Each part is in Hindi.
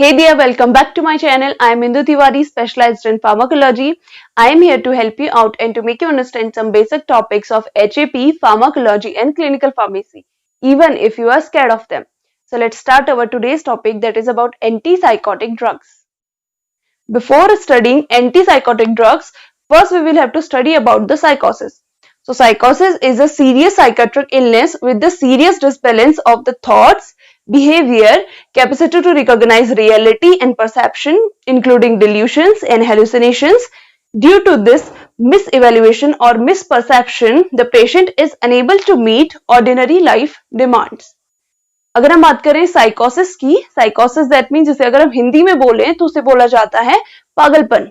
Hey there, welcome back to my channel. I am Indu Tiwari, specialized in pharmacology. I am here to help you out and to make you understand some basic topics of HAP, pharmacology and clinical pharmacy, even if you are scared of them. So let's start our today's topic, that is about antipsychotic drugs. Before studying antipsychotic drugs, first we will have to study about the psychosis. So psychosis is a serious psychiatric illness with the serious disbalance of the thoughts, behavior, capacity to recognize reality and perception, including delusions and hallucinations. Due to this misevaluation or misperception, the patient is unable to meet ordinary life demands. अगर हम बात करें साइकोसिस की, साइकोसिस दैट मीन जिसे अगर हम हिंदी में बोले तो उसे बोला जाता है पागलपन।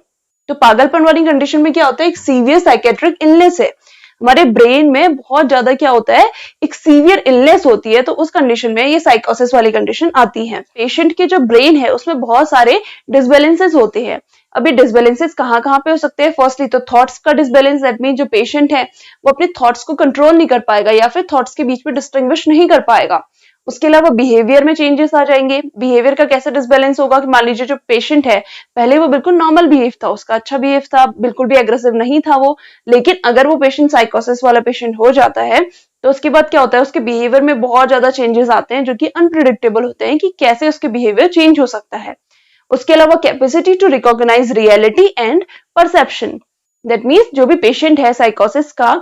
तो पागलपन वाली कंडीशन में क्या होता है, एक सीवियर साइकेट्रिक इलनेस है। हमारे ब्रेन में बहुत ज्यादा क्या होता है, एक सीवियर इलनेस होती है, तो उस कंडीशन में ये साइकोसिस वाली कंडीशन आती है। पेशेंट के जो ब्रेन है उसमें बहुत सारे डिसबैलेंसेस होते हैं। अभी डिसबैलेंसेस कहाँ कहाँ पे हो सकते हैं? फर्स्टली तो थॉट्स का डिसबैलेंस, दैट मीन जो पेशेंट है वो अपने थॉट्स को कंट्रोल नहीं कर पाएगा या फिर थॉट्स के बीच में डिस्टिंग्विश नहीं कर पाएगा। उसके अलावा बिहेवियर में चेंजेस आ जाएंगे। बिहेवियर का कैसे डिसबैलेंस होगा कि मान लीजिए जो पेशेंट है पहले वो बिल्कुल नॉर्मल बिहेव था, उसका अच्छा बिहेव था, बिल्कुल भी एग्रेसिव नहीं था वो, लेकिन अगर वो पेशेंट साइकोसिस वाला पेशेंट हो जाता है तो उसके बाद क्या होता है, उसके बिहेवियर में बहुत ज्यादा चेंजेस आते हैं जो कि अनप्रिडिक्टेबल होते हैं कि कैसे उसके बिहेवियर चेंज हो सकता है। उसके अलावा capacity to recognise reality and perception, that means जो भी पेशेंट है साइकोसिस का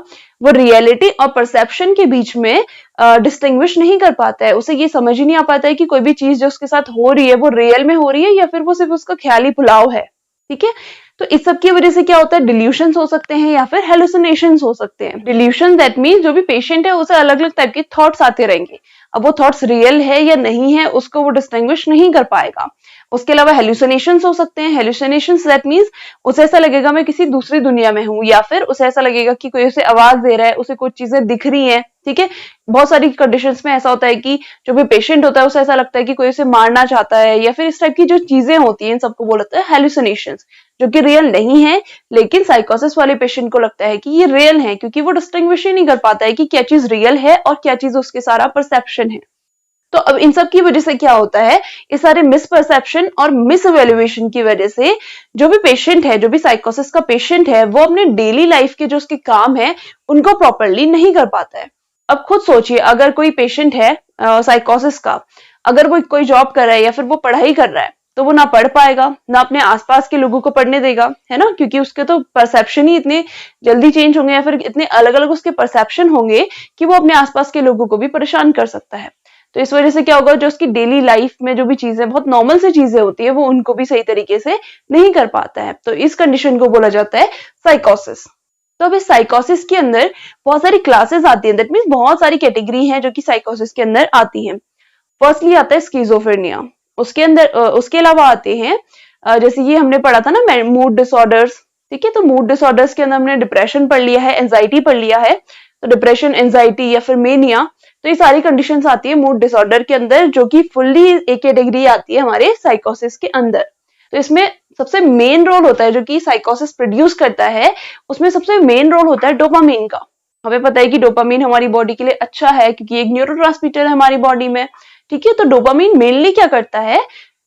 वो रियलिटी और परसेप्शन के बीच में डिस्टिंग्विश नहीं कर पाता है। उसे ये समझ ही नहीं आ पाता है कि कोई भी चीज जो उसके साथ हो रही है वो रियल में हो रही है या फिर वो सिर्फ उसका ख्याली पुलाव है। ठीक है, तो इस सब की वजह से क्या होता है, डिल्यूशंस हो सकते हैं या फिर हेलुसिनेशंस हो सकते हैं। डिल्यूशन दैट मीन्स जो भी पेशेंट है उसे अलग अलग टाइप के थॉट्स आते रहेंगे। अब वो थॉट्स रियल है या नहीं है उसको वो डिस्टिंग्विश नहीं कर पाएगा। उसके अलावा हेलुसिनेशंस हो सकते हैं। हेलुसिनेशंस दैट मीन्स उसे ऐसा लगेगा मैं किसी दूसरी दुनिया में हूँ, या फिर उसे ऐसा लगेगा कि कोई उसे आवाज दे रहा है, उसे कुछ चीजें दिख रही हैं। ठीक है, बहुत सारी कंडीशंस में ऐसा होता है कि जो भी पेशेंट होता है उसे ऐसा लगता है कि कोई उसे मारना चाहता है, या फिर इस टाइप की जो चीजें होती हैं इन सबको बोलते हैं हेलुसिनेशंस, जो कि रियल नहीं है, लेकिन साइकोसिस वाले पेशेंट को लगता है कि ये रियल है, क्योंकि वो डिस्टिंग्विश ही नहीं कर पाता है कि क्या चीज रियल है और क्या चीज उसके सारा परसेप्शन है। तो अब इन सब की वजह से क्या होता है, इस सारे मिसपरसेप्शन और मिसइवैल्यूएशन की वजह से जो भी पेशेंट है, जो भी साइकोसिस का पेशेंट है, वो अपने डेली लाइफ के जो उसके काम है उनको प्रॉपरली नहीं कर पाता है। अब खुद सोचिए, अगर कोई पेशेंट है साइकोसिस का, अगर वो कोई जॉब कर रहा है या फिर वो पढ़ाई कर रहा है, तो वो ना पढ़ पाएगा, ना अपने आसपास के लोगों को पढ़ने देगा, है ना, क्योंकि उसके तो परसेप्शन ही इतने जल्दी चेंज होंगे या फिर इतने अलग अलग उसके परसेप्शन होंगे कि वो अपने आसपास के लोगों को भी परेशान कर सकता है। तो इस वजह से क्या होगा, जो उसकी डेली लाइफ में जो भी चीजें बहुत नॉर्मल सी चीजें होती है वो उनको भी सही तरीके से नहीं कर पाता है। तो इस कंडीशन को बोला जाता है साइकोसिस। तो अब इस साइकोसिस के अंदर बहुत सारी क्लासेस आती हैं, दैट मीन्स बहुत सारी कैटेगरी हैं जो कि साइकोसिस के अंदर आती हैं। फर्स्टली आता है स्किज़ोफ्रेनिया, उसके अंदर उसके अलावा आते हैं जैसे ये हमने पढ़ा था ना मूड डिसऑर्डर्स। ठीक है, तो मूड डिसऑर्डर्स के अंदर हमने डिप्रेशन पढ़ लिया है, एंजाइटी पढ़ लिया है। तो डिप्रेशन, एंजाइटी या फिर मेनिया, तो ये सारी कंडीशंस आती है मूड डिसऑर्डर के अंदर, जो कि फुल्ली एक कैटेगरी आती है हमारे साइकोसिस के अंदर। तो इसमें सबसे मेन रोल होता है जो कि साइकोसिस प्रोड्यूस करता है, उसमें सबसे मेन रोल होता है डोपामिन का। हमें पता है कि डोपामिन हमारी बॉडी के लिए अच्छा है क्योंकि एक न्यूरोट्रांसमीटर है हमारी बॉडी में। ठीक है, तो डोपामिन मेनली क्या करता है,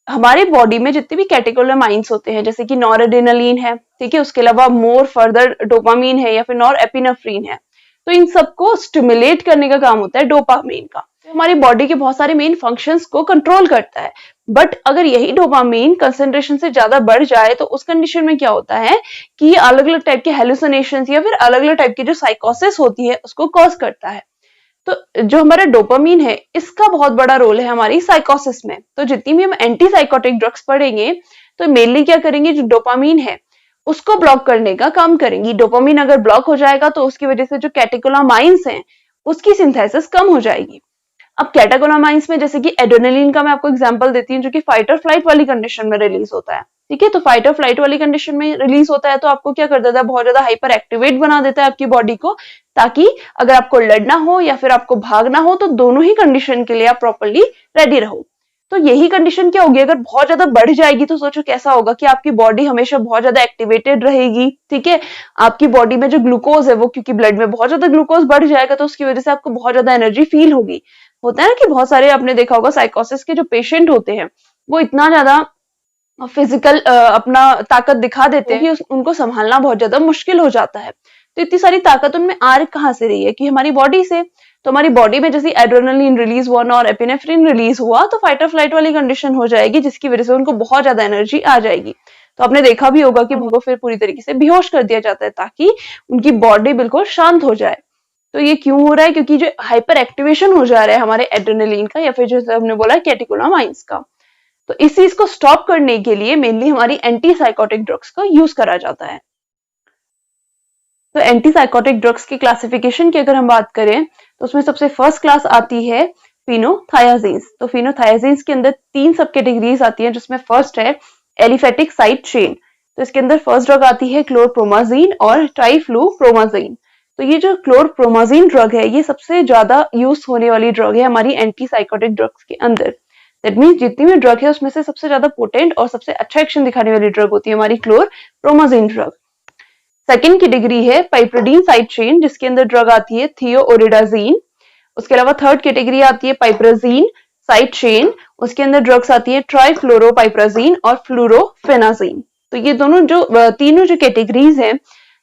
हमारे बॉडी में जितने भी कैटेकोलामाइंस होते हैं जैसे कि नॉरएड्रेनालिन है, ठीक है, उसके अलावा मोर फर्दर डोपामिन है या फिर नॉरएपिनेफ्रिन है, तो इन सबको स्टिमुलेट करने का काम होता है डोपामिन का। तो हमारी बॉडी के बहुत सारे मेन फंक्शंस को कंट्रोल करता है। बट अगर यही डोपामिन कंसेंट्रेशन से ज्यादा बढ़ जाए तो उस कंडीशन में क्या होता है कि ये अलग अलग टाइप के हेलुसिनेशंस या फिर अलग अलग टाइप की जो साइकोसिस होती है उसको कॉज करता है। तो जो हमारा डोपामिन है इसका बहुत बड़ा रोल है हमारी साइकोसिस में। तो जितनी भी हम एंटी साइकोटिक ड्रग्स पढ़ेंगे तो मेनली क्या करेंगे, जो डोपामिन है उसको ब्लॉक करने का काम करेंगी। डोपामिन अगर ब्लॉक हो जाएगा तो उसकी वजह से जो कैटेकोलामाइंस हैं उसकी सिंथेसिस कम हो जाएगी। अब कैटेकोलामाइंस में जैसे कि एड्रेनलिन का मैं आपको एग्जांपल देती हूँ, जो कि फाइट और फ्लाइट वाली कंडीशन में रिलीज होता है। ठीक है, तो फाइट और फ्लाइट वाली कंडीशन में रिलीज होता है तो आपको क्या कर देता है, बहुत ज्यादा हाइपर एक्टिवेट बना देता है आपकी बॉडी को, ताकि अगर आपको लड़ना हो या फिर आपको भागना हो तो दोनों ही कंडीशन के लिए आप प्रॉपरली रेडी रहो। तो यही कंडीशन क्या होगी, अगर बहुत ज्यादा बढ़ जाएगी तो सोचो कैसा होगा कि आपकी बॉडी हमेशा बहुत ज्यादा एक्टिवेटेड रहेगी। ठीक है, आपकी बॉडी में जो ग्लूकोज है वो, क्योंकि ब्लड में बहुत ज्यादा ग्लूकोज बढ़ जाएगा तो उसकी वजह से आपको बहुत ज्यादा एनर्जी फील होगी। होता है ना कि बहुत सारे आपने देखा होगा साइकोसिस के जो पेशेंट होते हैं वो इतना ज्यादा फिजिकल अपना ताकत दिखा देते हैं कि उनको संभालना बहुत ज्यादा मुश्किल हो जाता है। तो इतनी सारी ताकत उनमें आ कहाँ से रही है कि हमारी बॉडी से। तो हमारी बॉडी में जैसे एड्रेनलिन रिलीज हुआ ना और एपिनेफ्रिन रिलीज हुआ तो फाइट और फ्लाइट वाली कंडीशन हो जाएगी, जिसकी वजह से उनको बहुत ज्यादा एनर्जी आ जाएगी। तो आपने देखा भी होगा कि उनको फिर पूरी तरीके से बेहोश कर दिया जाता है ताकि उनकी बॉडी बिल्कुल शांत हो जाए। तो ये क्यों हो रहा है? क्योंकि जो हाइपर एक्टिवेशन हो जा रहा है हमारे एड्रेनलिन का या फिर जैसे हमने बोला कैटेकोलामाइंस का। तो इस चीज को स्टॉप करने के लिए मेनली हमारी एंटी साइकोटिक ड्रग्स का यूज करा जाता है। तो एंटी साइकोटिक ड्रग्स की क्लासिफिकेशन की अगर हम बात करें तो उसमें सबसे फर्स्ट क्लास आती है फिनोथायाजीन्स। तो फिनोथायाजीन्स के अंदर 3 सब कैटेगरीज आती हैं, जिसमें फर्स्ट है एलिफेटिक साइड चेन। तो इसके अंदर फर्स्ट ड्रग आती है क्लोरप्रोमाजीन और ट्राइफ्लूप्रोमाजीन। तो ये जो क्लोरप्रोमाजीन ड्रग है ये सबसे ज्यादा यूज होने वाली ड्रग है हमारी एंटी साइकोटिक ड्रग्स के अंदर। दैट मीन्स जितनी भी ड्रग है उसमें से सबसे ज्यादा पोटेंट और सबसे अच्छा एक्शन दिखाने वाली ड्रग होती है हमारी क्लोरप्रोमाजीन ड्रग। सेकेंड कैटेगरी है पाइप्रिडीन साइड चेन, जिसके अंदर ड्रग आती है थियोओरिडाजीन। उसके अलावा थर्ड कैटेगरी आती है पाइप्राजीन साइड चेन, उसके अंदर ड्रग्स आती है ट्राइफ्लोरोपाइप्राजीन और फ्लूरोफेनाजीन। तो ये दोनों जो तीनों जो कैटेगरीज हैं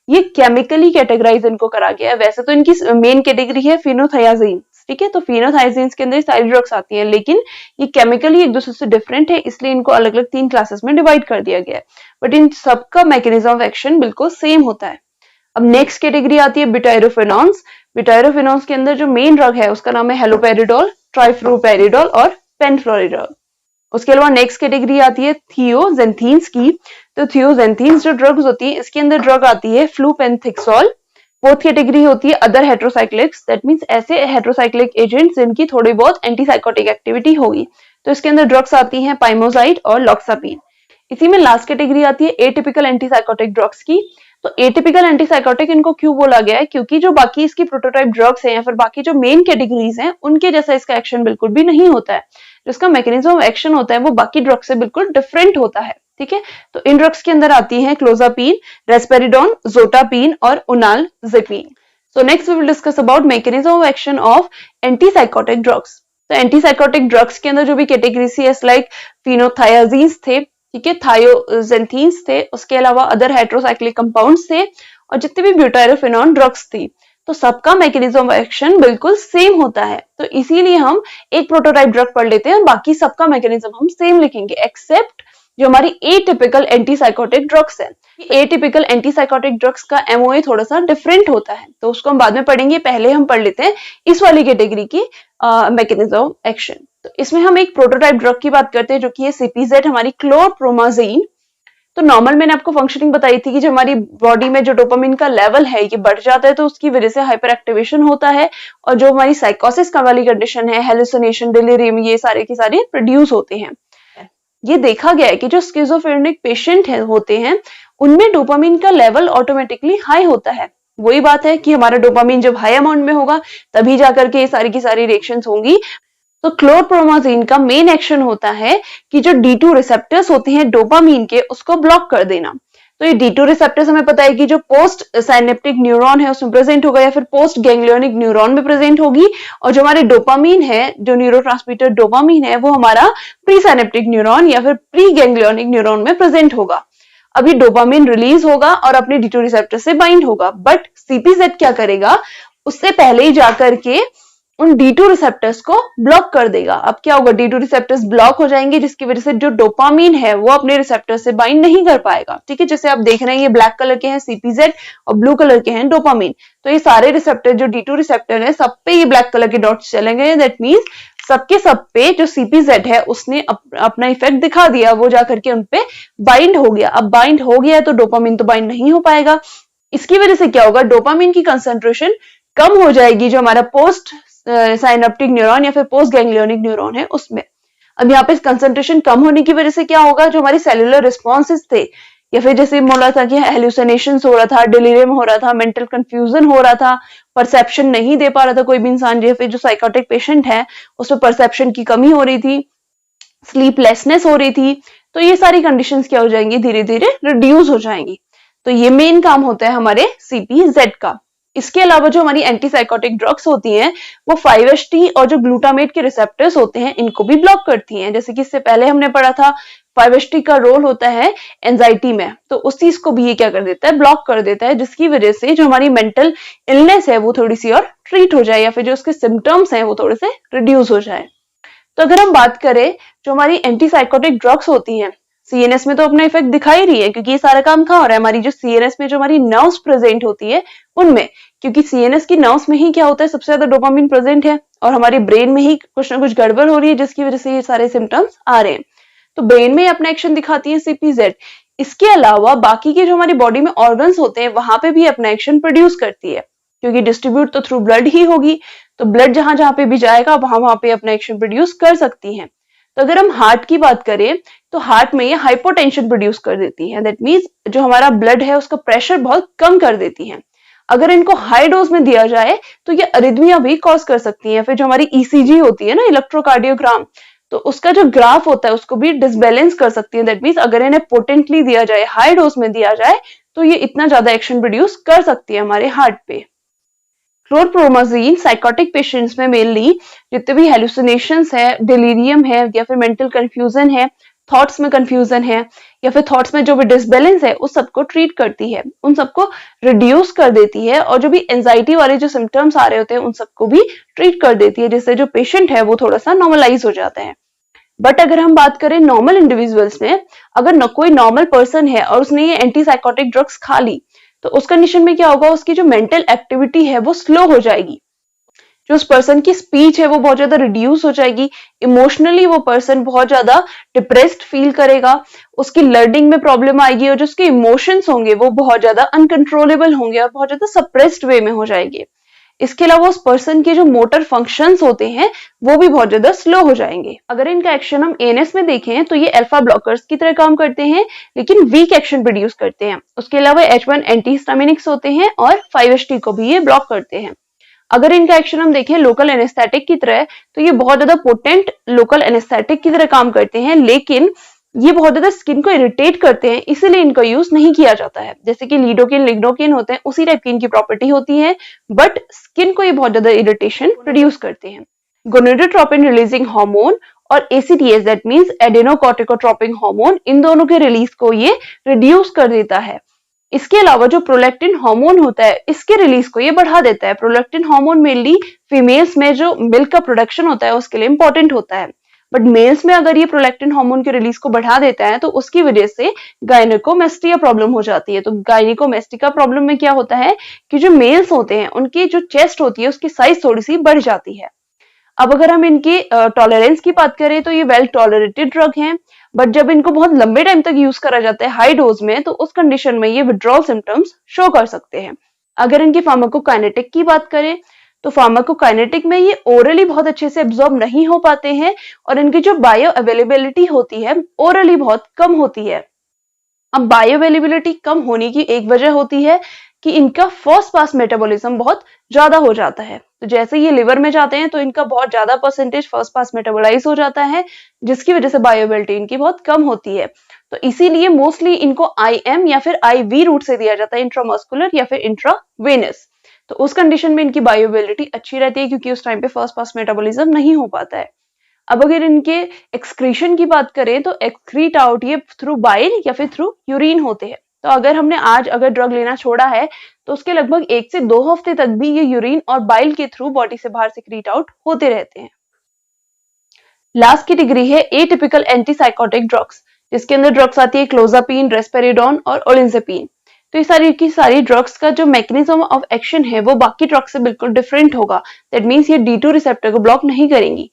ये केमिकली कैटेगराइज इनको करा गया है। वैसे तो इनकी मेन कैटेगरी है फिनोथायाजीन, ठीक है। तो फिनोथायाजीन्स के अंदर सारी ड्रग्स आती हैं, लेकिन ये केमिकली एक दूसरे से डिफरेंट है, इसलिए इनको अलग अलग 3 क्लासेस में डिवाइड कर दिया गया है। बट इन सबका मैकेनिज्म ऑफ एक्शन बिल्कुल सेम होता है। अब नेक्स्ट कैटेगरी आती है बिटायरोफेनॉन्स। बिटायरोफेनॉन्स के अंदर जो मेन ड्रग है उसका नाम है हेलोपेरिडोल, ट्राइफ्लूपेरिडोल और पेनफ्लोरिडोल। उसके अलावा नेक्स्ट कैटेगरी आती है थियोजेंथीन्स की। तो थियोजेंथीन्स जो ड्रग्स होती है इसके अंदर ड्रग आती है फ्लूपेंथिक्सोल। फोर्थ कैटेगरी होती है अदर हेट्रोसाइक्लिक्स, दैट मींस ऐसे हेट्रोसाइक्लिक एजेंट्स जिनकी थोड़ी बहुत एंटीसाइकोटिक एक्टिविटी होगी। तो इसके अंदर ड्रग्स आती हैं पाइमोजाइड और लॉक्सापिन। इसी में लास्ट कैटेगरी आती है एटिपिकल एंटीसाइकोटिक ड्रग्स की। तो एटिपिकल एंटीसाइकोटिक इनको क्यों बोला गया है? क्योंकि जो बाकी इसकी प्रोटोटाइप ड्रग्स हैं या फिर बाकी जो मेन कैटेगरीज हैं उनके जैसा इसका एक्शन बिल्कुल भी नहीं होता है। जिसका मैकेनिज्म ऑफ एक्शन होता है वो बाकी ड्रग्स से बिल्कुल डिफरेंट होता है, ठीक है। तो इन ड्रग्स के अंदर आती हैं क्लोजापिन, रेस्पेरिडोन, जोटापिन और olanzapine. So next we will discuss about mechanism of action of antipsychotic drugs. तो एंटीसाइकोटिक ड्रग्स के अंदर जो भी कैटेगरी सी लाइक फिनोथायाजीन्स थे, ठीक है, थायोजेंथीन्स थे, उसके अलावा अदर हेट्रोसाइक्लिक कंपाउंड्स थे और जितने भी ब्यूटायरोफेनॉन ड्रग्स थी, तो सबका मैकेनिज्म ऑफ एक्शन बिल्कुल सेम होता है। तो इसीलिए हम एक प्रोटोटाइप ड्रग पढ़ लेते हैं और बाकी सबका मैकेनिज्म हम सेम लिखेंगे एक्सेप्ट जो हमारी एटिपिकल एंटीसाइकोटिक ड्रग्स है। एटिपिकल एंटीसाइकोटिक ड्रग्स का एमओए थोड़ा सा डिफरेंट होता है, तो उसको हम बाद में पढ़ेंगे। पहले हम पढ़ लेते हैं इस वाली कैटेगरी की मैकेनिज्म ऑफ एक्शन। तो इसमें हम एक प्रोटोटाइप ड्रग की बात करते हैं जो कि है सीपीजेड, हमारी क्लोरप्रोमाजीन। तो नॉर्मल मैंने आपको फंक्शनिंग बताई थी कि जब हमारी बॉडी में जो डोपामिन का लेवल है ये बढ़ जाता है तो उसकी वजह से हाइपर एक्टिवेशन होता है और जो हमारी साइकोसिस का वाली कंडीशन है, हेलुसिनेशन, डिलीरियम, ये सारे के सारे प्रोड्यूस होते हैं। ये देखा गया है कि जो स्किज़ोफ्रेनिक पेशेंट होते हैं उनमें डोपामिन का लेवल ऑटोमेटिकली हाई होता है। वही बात है कि हमारा डोपामिन जब हाई अमाउंट में होगा तभी जाकर के ये सारी की सारी रिएक्शंस होंगी। तो क्लोरप्रोमाजीन का मेन एक्शन होता है कि जो D2 रिसेप्टर्स होते हैं डोपामीन के उसको ब्लॉक कर देना। तो ये D2 रिसेप्टर्स हमें पता है कि जो पोस्ट साइनेप्टिक न्यूरॉन है उसमें प्रेजेंट होगा या फिर पोस्ट गैंग्लियोनिक न्यूरॉन में प्रेजेंट होगी, और जो हमारे डोपामीन है, जो न्यूरोट्रांसमीटर डोपामीन है, वो हमारा प्री साइनेप्टिक न्यूरॉन या फिर प्री गैंग्लियोनिक न्यूरॉन में प्रेजेंट होगा। अभी डोपामीन रिलीज होगा और अपने D2 रिसेप्टर से बाइंड होगा, बट सीपीजेड क्या करेगा, उससे पहले ही जाकर के उन D2 रिसेप्टर्स को ब्लॉक कर देगा। अब क्या होगा, D2 रिसेप्टर्स ब्लॉक हो जाएंगे जिसकी वजह से जो डोपामीन है वो अपने रिसेप्टर से बाइंड नहीं कर पाएगा, ठीक है। जैसे आप देख रहे हैं ये ब्लैक कलर के हैं सीपीजेड और ब्लू कलर के हैं डोपामीन। तो ये सारे रिसेप्टर जो D2 रिसेप्टर है सब पे ये ब्लैक कलर के डॉट्स चलेंगे। दैट मीन्स सबके सब पे जो सीपीजेड है उसने अपना इफेक्ट दिखा दिया, वो जाकर के उनपे बाइंड हो गया। अब बाइंड हो गया तो डोपामीन तो बाइंड नहीं हो पाएगा। इसकी वजह से क्या होगा, डोपामीन की कंसेंट्रेशन कम हो जाएगी जो हमारा पोस्ट साइनेप्टिक न्यूरॉन या फिर पोस्ट गैंग्लियोनिक न्यूरॉन है उसमें। अब यहाँ पे कंसंट्रेशन कम होने की वजह से क्या होगा, जो हमारी सेलुलर रिस्पॉन्सेस थे या फिर जैसे बोला था कि हेलुसिनेशंस हो रहा था, डिलीरियम हो रहा था, मेंटल कंफ्यूजन हो रहा था, परसेप्शन नहीं दे पा रहा था कोई भी इंसान, या फिर जो साइकोटिक पेशेंट है उसमें परसेप्शन की कमी हो रही थी, स्लीपलेसनेस हो रही थी, तो ये सारी कंडीशंस क्या हो जाएंगी, धीरे धीरे रिड्यूस हो जाएंगी। तो ये मेन काम होता है हमारे सीपीजेड का। इसके अलावा जो हमारी एंटीसाइकोटिक ड्रग्स होती हैं वो 5-HT और जो ग्लूटामेट के रिसेप्टर्स होते हैं इनको भी ब्लॉक करती हैं। जैसे कि इससे पहले हमने पढ़ा था 5-HT का रोल होता है एंजाइटी में, तो उस चीज को भी ये क्या कर देता है, ब्लॉक कर देता है, जिसकी वजह से जो हमारी मेंटल इलनेस है वो थोड़ी सी और ट्रीट हो जाए या फिर जो उसके सिम्टम्स हैं वो थोड़े से रिड्यूस हो जाए। तो अगर हम बात करें जो हमारी एंटीसाइकोटिक ड्रग्स होती हैं, सीएनएस में तो अपना इफेक्ट दिखा ही रही है, क्योंकि ये सारा काम कहाँ हो रहा है, हमारी जो सीएनएस में जो हमारी नर्व्स प्रेजेंट होती है उनमें, क्योंकि सीएनएस की नर्व्स में ही क्या होता है, सबसे ज्यादा डोपामिन प्रेजेंट है और हमारे ब्रेन में ही कुछ ना कुछ गड़बड़ हो रही है जिसकी वजह से ये सारे सिम्टम्स आ रहे हैं। तो ब्रेन में अपना एक्शन दिखाती है सीपीजेड। इसके अलावा बाकी के जो हमारी बॉडी में ऑर्गन्स होते हैं वहां पे भी अपना एक्शन प्रोड्यूस करती है, क्योंकि डिस्ट्रीब्यूट तो थ्रू ब्लड ही होगी, तो ब्लड जहां जहां पे भी जाएगा वहां वहां पे अपना एक्शन प्रोड्यूस कर सकती है। तो अगर हम हार्ट की बात करें तो हार्ट में ये हाइपोटेंशन प्रोड्यूस कर देती है, दैट मीन्स जो हमारा ब्लड है उसका प्रेशर बहुत कम कर देती है। अगर इनको हाई डोज में दिया जाए तो ये अरिथमिया भी कॉज कर सकती है। फिर जो हमारी ईसीजी होती है ना, इलेक्ट्रोकार्डियोग्राम, तो उसका जो ग्राफ होता है उसको भी डिसबैलेंस कर सकती है। दैट मीन्स अगर इन्हें पोटेंटली दिया जाए, हाई डोज में दिया जाए, तो ये इतना ज्यादा एक्शन प्रोड्यूस कर सकती है हमारे हार्ट पे। क्लोरप्रोमाजीन साइकोटिक पेशेंट्स में मेनली जितने भी हेलुसिनेशंस है, डिलीरियम है या फिर मेंटल कंफ्यूजन है, थॉट्स में कंफ्यूजन है या फिर थॉट्स में जो भी डिसबैलेंस है उस सबको ट्रीट करती है, उन सबको रिड्यूस कर देती है, और जो भी एंजाइटी वाले जो सिम्टम्स आ रहे होते हैं उन सबको भी ट्रीट कर देती है, जिससे जो पेशेंट है वो थोड़ा सा नॉर्मलाइज हो जाता है। बट अगर हम बात करें नॉर्मल इंडिविजुअल्स में, अगर न कोई नॉर्मल पर्सन है और उसने ये एंटीसाइकोटिक ड्रग्स खा ली, तो उस कंडीशन में क्या होगा, उसकी जो मेंटल एक्टिविटी है वो स्लो हो जाएगी, जो उस पर्सन की स्पीच है वो बहुत ज्यादा रिड्यूस हो जाएगी, इमोशनली वो पर्सन बहुत ज्यादा डिप्रेस्ड फील करेगा, उसकी लर्निंग में प्रॉब्लम आएगी और जो उसके इमोशंस होंगे वो बहुत ज्यादा अनकंट्रोलेबल होंगे और बहुत ज्यादा सप्रेस्ड वे में हो जाएंगे। इसके अलावा उस पर्सन के जो मोटर फंक्शंस होते हैं वो भी बहुत ज्यादा स्लो हो जाएंगे। अगर इनका एक्शन हम एएनएस में देखें तो ये अल्फा ब्लॉकर्स की तरह काम करते हैं लेकिन वीक एक्शन प्रोड्यूस करते हैं। उसके अलावा H1 एंटीहिस्टामिनिक्स होते हैं और 5-HT को भी ये ब्लॉक करते हैं। अगर इनका एक्शन हम देखें लोकल एनेस्थेटिक की तरह, तो ये बहुत ज्यादा पोटेंट लोकल एनेस्थेटिक की तरह काम करते हैं, लेकिन ये बहुत ज्यादा स्किन को इरिटेट करते हैं, इसीलिए इनका यूज नहीं किया जाता है। जैसे कि लीडोकेन लिग्नोकेन होते हैं, उसी टाइप की इनकी प्रॉपर्टी होती है, बट स्किन को ये बहुत ज्यादा इरिटेशन प्रोड्यूस करते हैं। गोनेडोट्रोपिन रिलीजिंग हार्मोन और ACTH दैट मींस एडेनोकॉर्टिकोट्रोपिक हार्मोन, इन दोनों के रिलीज को ये रिड्यूस कर देता है। इसके अलावा जो प्रोलैक्टिन हार्मोन होता है इसके रिलीज को ये बढ़ा देता है। प्रोलैक्टिन हार्मोन मेनली फीमेल्स में जो मिल्क का प्रोडक्शन होता है उसके लिए इंपॉर्टेंट होता है, बट मेल्स में अगर ये प्रोलैक्टिन हार्मोन के रिलीज को बढ़ा देता है तो उसकी वजह से गायनेकोमेस्टिया प्रॉब्लम हो जाती है। तो गायनेकोमेस्टिका प्रॉब्लम में क्या होता है कि जो मेल्स होते हैं उनकी जो चेस्ट होती है उसकी साइज थोड़ी सी बढ़ जाती है। अब अगर हम इनकी टॉलरेंस की बात करें तो ये वेल टॉलरेटेड ड्रग हैं, बट जब इनको बहुत लंबे टाइम तक यूज करा जाता है हाई डोज में, तो उस कंडीशन में ये विड्रॉल सिम्टम्स शो कर सकते हैं। अगर इनकी फार्माकोकाइनेटिक की बात करें तो फार्माकोकाइनेटिक में ये ओरली बहुत अच्छे से एब्जॉर्ब नहीं हो पाते हैं और इनकी जो बायो अवेलेबिलिटी होती है ओरली बहुत कम होती है। अब बायो अवेलेबिलिटी कम होने की एक वजह होती है कि इनका फर्स्ट पास मेटाबॉलिज्म बहुत ज्यादा हो जाता है। तो जैसे ये लिवर में जाते हैं तो इनका बहुत ज्यादा परसेंटेज फर्स्ट पास मेटाबोलाइज हो जाता है, जिसकी वजह से बायोअवेलेबिलिटी इनकी बहुत कम होती है। तो इसीलिए मोस्टली इनको IM या फिर IV रूट से दिया जाता है, इंट्रामस्कुलर या फिर इंट्रावेनस। तो उस कंडीशन में इनकी बायोअवेलेबिलिटी अच्छी रहती है क्योंकि उस टाइम पे फर्स्ट पास मेटाबॉलिज्म नहीं हो पाता है। अब अगर इनके एक्सक्रीशन की बात करें तो एक्सक्रीट आउट ये थ्रू बाइल या फिर थ्रू यूरिन होते हैं। तो अगर हमने आज अगर ड्रग लेना छोड़ा है तो उसके लगभग 1 से 2 हफ्ते तक भी ये यूरिन और बाइल के थ्रू बॉडी से बाहर सिक्रीट आउट होते रहते हैं। लास्ट कैटेगरी है एटिपिकल एंटीसाइकोटिक ड्रग्स, जिसके अंदर ड्रग्स आती है क्लोजापिन, रेस्पेरिडोन और ओलिनजेपिन। तो ये सारी की सारी ड्रग्स का जो मैकेनिज्म ऑफ एक्शन है वो बाकी ड्रग्स से बिल्कुल डिफरेंट होगा। दैट मीन्स ये D2 रिसेप्टर को ब्लॉक नहीं करेंगी।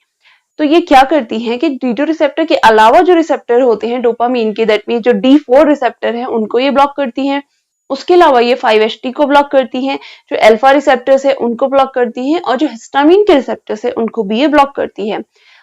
तो ये क्या करती हैं कि D2 रिसेप्टर के अलावा जो रिसेप्टर होते हैं डोपामीन के, दैट मीन्स जो D4 रिसेप्टर है उनको ये ब्लॉक करती हैं। उसके अलावा ये 5-HT को ब्लॉक करती हैं, जो अल्फा रिसेप्टर्स है उनको ब्लॉक करती हैं और जो हिस्टामिन के रिसेप्टर्स है उनको भी ये ब्लॉक करती है।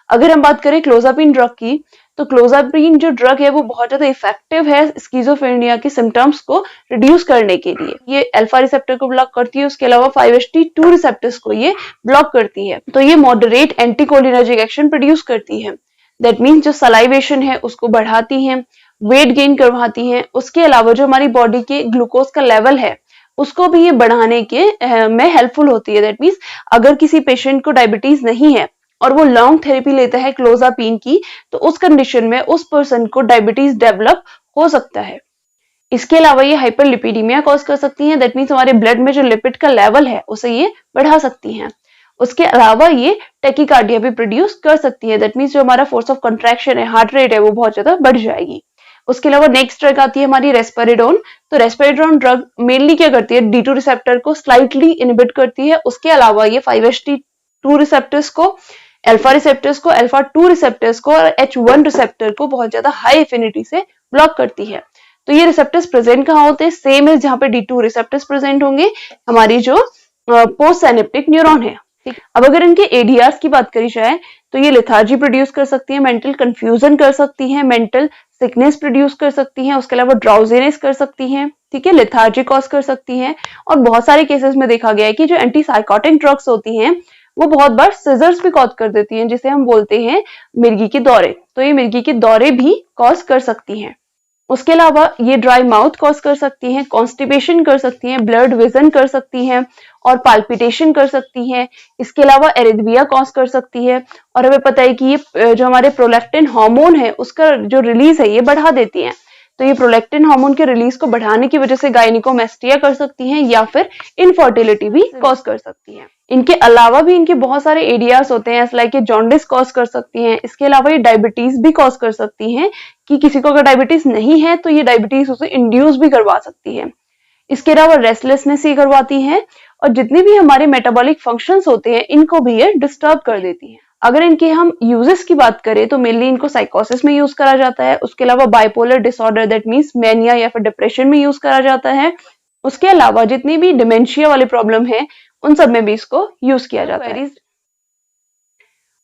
अगर हम बात करें क्लोजापिन ड्रग की, तो क्लोजापिन जो ड्रग है वो बहुत ज्यादा इफेक्टिव है स्किज़ोफ्रेनिया के सिम्टम्स को रिड्यूस करने के लिए। ये अल्फा रिसेप्टर को ब्लॉक करती है, उसके अलावा 5-HT2 रिसेप्टर्स को ये ब्लॉक करती है। तो ये मॉडरेट एंटीकोलिनर्जिक एक्शन प्रोड्यूस करती है। दैट मीन्स जो सलाइवेशन है उसको बढ़ाती है, वेट गेन करवाती है। उसके अलावा जो हमारी बॉडी के ग्लूकोज का लेवल है उसको भी ये बढ़ाने के में हेल्पफुल होती है। दैट मीन्स अगर किसी पेशेंट को डायबिटीज नहीं है और वो लॉन्ग थेरेपी लेता है क्लोजापिन की, तो उस कंडीशन में उस पर्सन को डायबिटीज डेवलप हो सकता है। इसके अलावा ये हाइपरलिपिडीमिया कॉज कर सकती हैं। दैट मीन्स हमारे ब्लड में जो लिपिड का लेवल है उसे ये बढ़ा सकती हैं। उसके अलावा ये टेकिकार्डिया भी प्रोड्यूस कर सकती है। दैट मीन्स जो हमारा फोर्स ऑफ कंट्रैक्शन है, हार्ट रेट है, वो बहुत ज्यादा बढ़ जाएगी। उसके अलावा नेक्स्ट ड्रग आती है हमारी रेस्पेरिडोन। तो रेस्पेरिडोन ड्रग मेनली क्या करती है, D2 रिसेप्टर को स्लाइटली इनहिबिट करती है। उसके अलावा ये 5HT2 रिसेप्टर्स को, अल्फा रिसेप्टर्स को, अल्फा 2 रिसेप्टर्स को और H1 रिसेप्टर को बहुत ज्यादा हाई एफिनिटी से ब्लॉक करती है। तो ये रिसेप्टर्स प्रेजेंट कहाँ होते हैं, सेम है जहाँ पे D2 रिसेप्टर्स प्रेजेंट होंगे हमारी जो पोस्ट साइनेप्टिक न्यूरॉन है। अब अगर इनके एडीआर्स की बात करी जाए तो ये लेथार्जी प्रोड्यूस कर सकती है, मेंटल कंफ्यूजन कर सकती है, मेंटल सिकनेस प्रोड्यूस कर सकती हैं, उसके अलावा ड्राउजीनेस कर सकती हैं, ठीक है, लेथार्जी कॉज कर सकती हैं। और बहुत सारे केसेस में देखा गया है कि जो एंटी साइकोटिक ड्रग्स होती हैं वो बहुत बार सीजर्स भी कॉज कर देती हैं, जिसे हम बोलते हैं मिर्गी के दौरे। तो ये मिर्गी के दौरे भी कॉज कर सकती हैं। उसके अलावा ये ड्राई माउथ कॉज कर सकती हैं, कॉन्स्टिपेशन कर सकती हैं, ब्लड विजन कर सकती हैं और पाल्पिटेशन कर सकती हैं। इसके अलावा एरिथमिया कॉज कर सकती है। और हमें पता है कि ये जो हमारे प्रोलैक्टिन हार्मोन है उसका जो रिलीज है ये बढ़ा देती हैं। तो ये प्रोलैक्टिन हार्मोन के रिलीज को बढ़ाने की वजह से गायनिकोमेस्टिया कर सकती हैं या फिर इनफर्टिलिटी भी कॉज कर सकती हैं। इनके अलावा भी इनके बहुत सारे एरियाज होते हैं, लाइक ये जॉन्डिस कॉज कर सकती हैं। इसके अलावा ये डायबिटीज भी कॉज कर सकती हैं कि किसी को अगर डायबिटीज नहीं है तो ये डायबिटीज उसे इंड्यूस भी करवा सकती है। इसके अलावा रेस्टलेसनेस ही करवाती है और जितने भी हमारे मेटाबॉलिक फंक्शंस होते हैं इनको भी ये डिस्टर्ब कर देती है। अगर इनके हम यूजेस की बात करें तो मेनली इनको साइकोसिस में यूज करा जाता है। उसके अलावा bipolar disorder that means mania या फिर डिप्रेशन में यूज करा जाता है। उसके अलावा जितनी भी डिमेंशिया वाले प्रॉब्लम है उन सब में भी इसको यूज किया जाता है।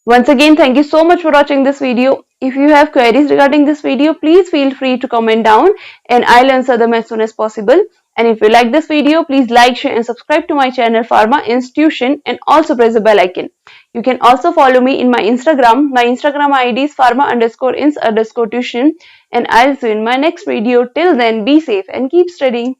Once again, thank you so much for watching this video. If you have queries regarding this video, please feel free to comment down and I'll answer them as soon as possible. And if you like this video, please like, share and subscribe to my channel Pharma Institution and also press the bell icon. You can also follow me in my Instagram. My Instagram ID is pharma_ins_tuition and I'll see you in my next video. Till then, be safe and keep studying.